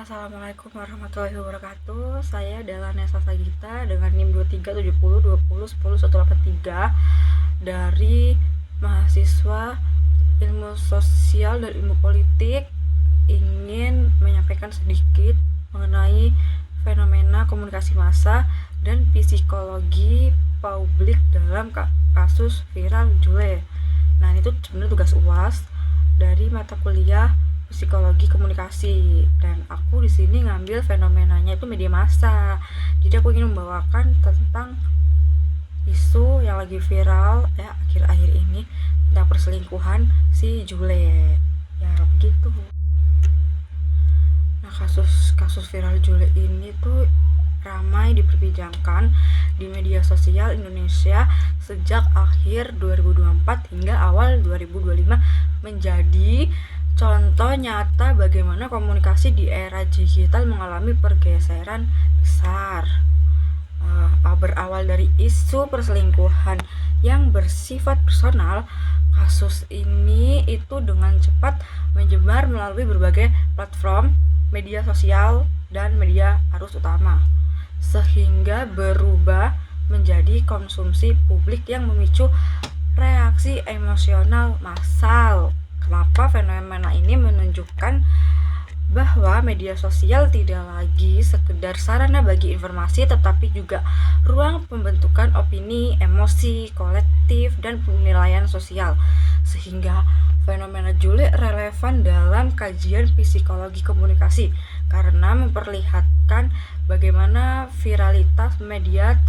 Assalamualaikum warahmatullahi wabarakatuh. Saya adalah Nesa Sagita dengan NIM 2370201018 dari mahasiswa Ilmu Sosial dan Ilmu Politik, ingin menyampaikan sedikit mengenai fenomena komunikasi massa dan psikologi publik dalam kasus viral Jule. Nah, itu sebenarnya tugas UAS dari mata kuliah psikologi komunikasi, dan aku di sini ngambil fenomenanya itu media massa. Jadi aku ingin membawakan tentang isu yang lagi viral ya akhir-akhir ini tentang perselingkuhan si Jule. Ya begitu. Nah, kasus viral Jule ini tuh ramai diperbincangkan di media sosial Indonesia sejak akhir 2024 hingga awal 2025, menjadi contoh nyata bagaimana komunikasi di era digital mengalami pergeseran besar. Berawal dari isu perselingkuhan yang bersifat personal, kasus ini itu dengan cepat menyebar melalui berbagai platform media sosial dan media arus utama, sehingga berubah menjadi konsumsi publik yang memicu reaksi emosional massal. Kenapa fenomena ini menunjukkan bahwa media sosial tidak lagi sekedar sarana bagi informasi, tetapi juga ruang pembentukan opini, emosi, kolektif, dan penilaian sosial. Sehingga fenomena Jule relevan dalam kajian psikologi komunikasi karena memperlihatkan bagaimana viralitas media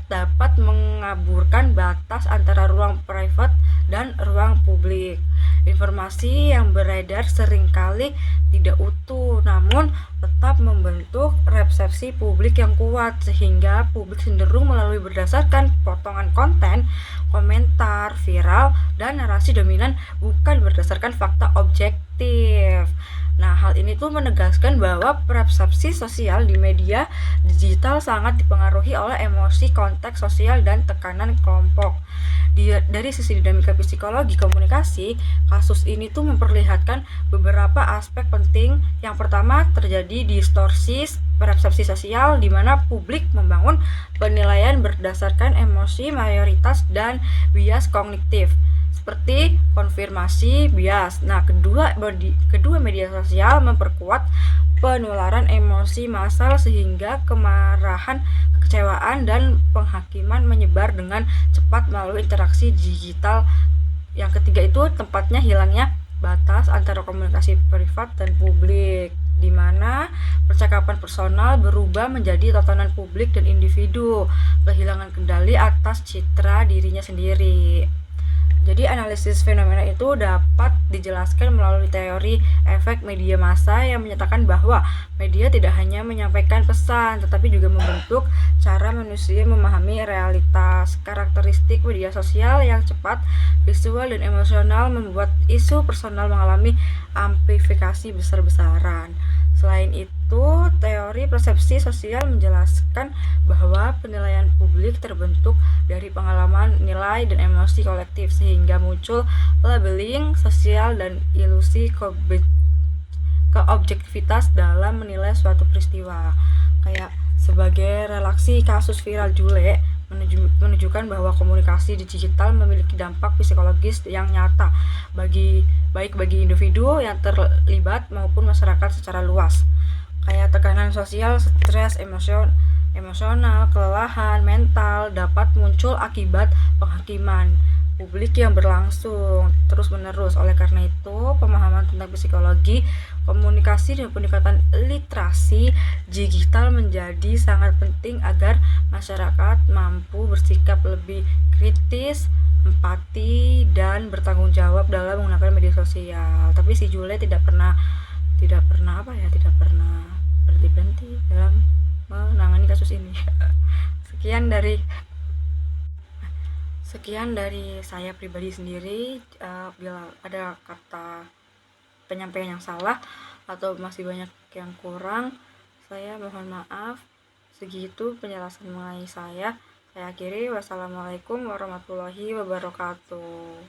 dapat mengaburkan batas antara ruang private dan ruang publik. Informasi yang beredar seringkali tidak utuh, namun tetap membentuk persepsi publik yang kuat, sehingga publik cenderung melalui berdasarkan potongan konten, komentar viral, dan narasi dominan, bukan berdasarkan fakta objektif. Nah, hal ini tuh menegaskan bahwa persepsi sosial di media digital sangat dipengaruhi oleh emosi, konteks sosial, dan tekanan kelompok. Dari sisi dinamika psikologi komunikasi, kasus ini tuh memperlihatkan beberapa aspek penting. Yang pertama, terjadi distorsi persepsi sosial di mana publik membangun penilaian berdasarkan emosi mayoritas dan bias kognitif seperti konfirmasi bias. Nah, kedua media sosial memperkuat penularan emosi massal sehingga kemarahan, kekecewaan, dan penghakiman menyebar dengan cepat melalui interaksi digital. Yang ketiga itu tempatnya hilangnya batas antara komunikasi privat dan publik, di mana percakapan personal berubah menjadi tontonan publik dan individu kehilangan kendali atas citra dirinya sendiri. Jadi analisis fenomena itu dapat dijelaskan melalui teori efek media massa yang menyatakan bahwa media tidak hanya menyampaikan pesan, tetapi juga membentuk cara manusia memahami realitas. Karakteristik media sosial yang cepat, visual, dan emosional membuat isu personal mengalami amplifikasi besar-besaran. Selain itu, teori persepsi sosial menjelaskan bahwa penilaian publik terbentuk dari pengalaman, nilai, dan emosi kolektif, sehingga muncul labeling sosial dan ilusi keobjektivitas dalam menilai suatu peristiwa. Kayak sebagai relasi kasus viral Jule menunjukkan bahwa komunikasi digital memiliki dampak psikologis yang nyata baik bagi individu yang terlibat maupun masyarakat secara luas. Kayak tekanan sosial, stres, emosional, kelelahan mental dapat muncul akibat penghakiman publik yang berlangsung terus-menerus. Oleh karena itu, pemahaman tentang psikologi komunikasi dan peningkatan literasi digital menjadi sangat penting agar masyarakat mampu bersikap lebih kritis, empati, dan bertanggung jawab dalam menggunakan media sosial. Tapi si Jule tidak pernah berhenti dalam menangani kasus ini. Sekian dari saya pribadi sendiri. Bila ada kata penyampaian yang salah atau masih banyak yang kurang, saya mohon maaf. Segitu penjelasan mengenai saya. Saya akhiri. Wassalamualaikum warahmatullahi wabarakatuh.